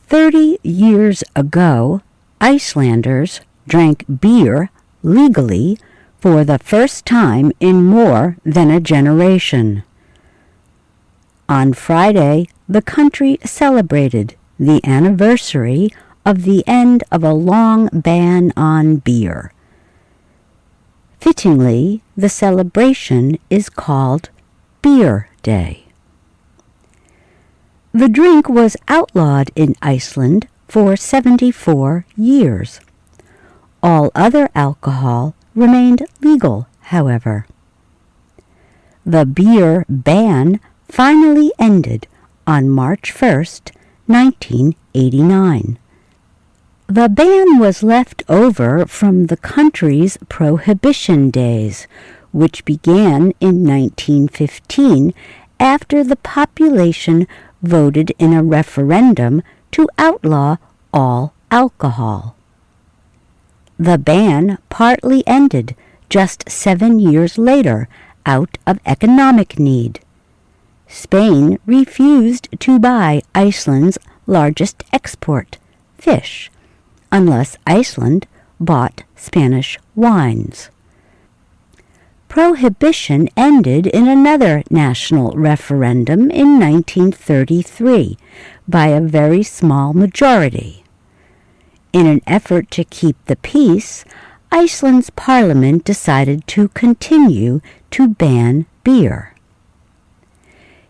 30 years ago, Icelanders drank beer legally for the first time in more than a generation. On Friday, the country celebrated the anniversary of the end of a long ban on beer. Fittingly, the celebration is called Beer Day. The drink was outlawed in Iceland for 74 years. All other alcohol remained legal, however. The beer ban finally ended on March 1st, 1989. The ban was left over from the country's prohibition days, which began in 1915 after the population voted in a referendum to outlaw all alcohol. The ban partly ended just 7 years later out of economic need. Spain refused to buy Iceland's largest export, fish, unless Iceland bought Spanish wines. Prohibition ended in another national referendum in 1933 by a very small majority. In an effort to keep the peace, Iceland's parliament decided to continue to ban beer.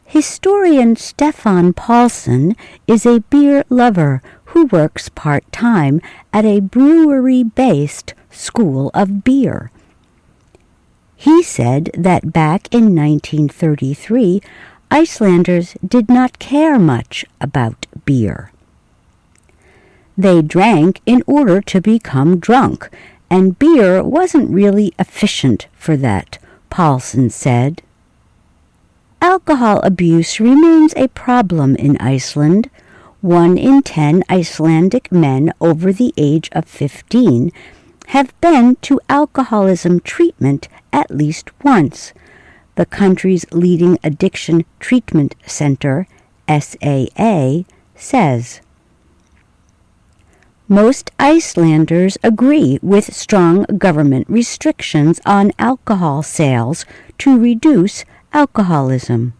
Historian Stefán Pálsson is a beer lover who works part-time at a brewery-based school of beer. He said that back in 1933, Icelanders did not care much about beer. They drank in order to become drunk, and beer wasn't really efficient for that, Pálsson said. Alcohol abuse remains a problem in Iceland. 1 in 10 Icelandic men over the age of 15 have been to alcoholism treatment at least once. The country's leading addiction treatment center, SAA, says. Most Icelanders agree with strong government restrictions on alcohol sales to reduce alcoholism.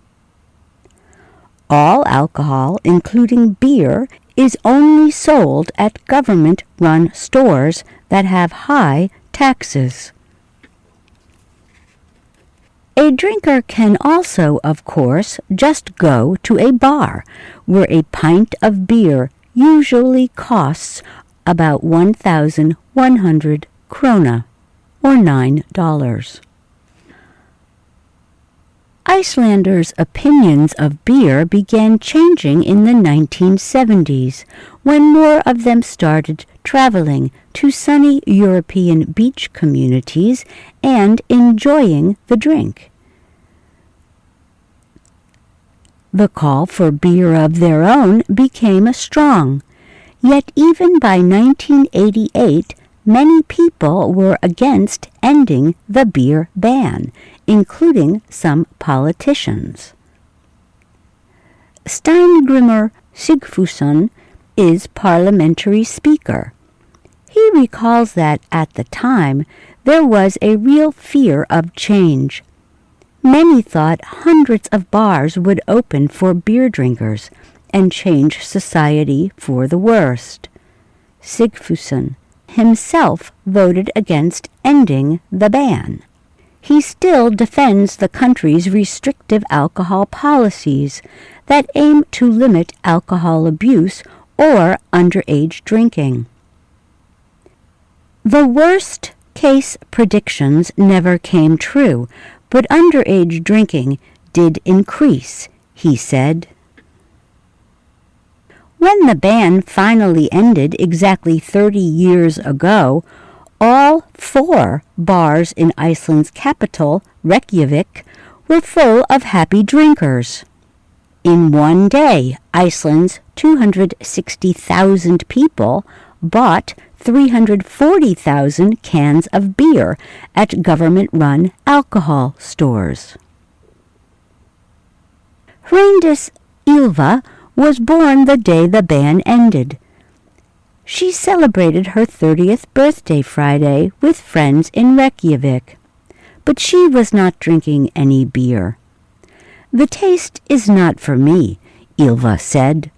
All alcohol, including beer, is only sold at government-run stores that have high taxes. A drinker can also, of course, just go to a bar, where a pint of beer usually costs about 1,100 krona, or $9. Icelanders' opinions of beer began changing in the 1970s, when more of them started traveling to sunny European beach communities and enjoying the drink. The call for beer of their own became strong, yet even by 1988, many people were against ending the beer ban, including some politicians. Steingrimur Sigfússon is parliamentary speaker. He recalls that at the time there was a real fear of change. Many thought hundreds of bars would open for beer drinkers and change society for the worst. Sigfússon himself voted against ending the ban. He still defends the country's restrictive alcohol policies that aim to limit alcohol abuse or underage drinking. The worst-case predictions never came true, but underage drinking did increase, he said. When the ban finally ended exactly 30 years ago, all 4 bars in Iceland's capital, Reykjavik, were full of happy drinkers. In one day, Iceland's 260,000 people bought 340,000 cans of beer at government-run alcohol stores. Hreindís Ylva was born the day the ban ended. She celebrated her 30th birthday Friday with friends in Reykjavik, but she was not drinking any beer. "The taste is not for me," Ylva said.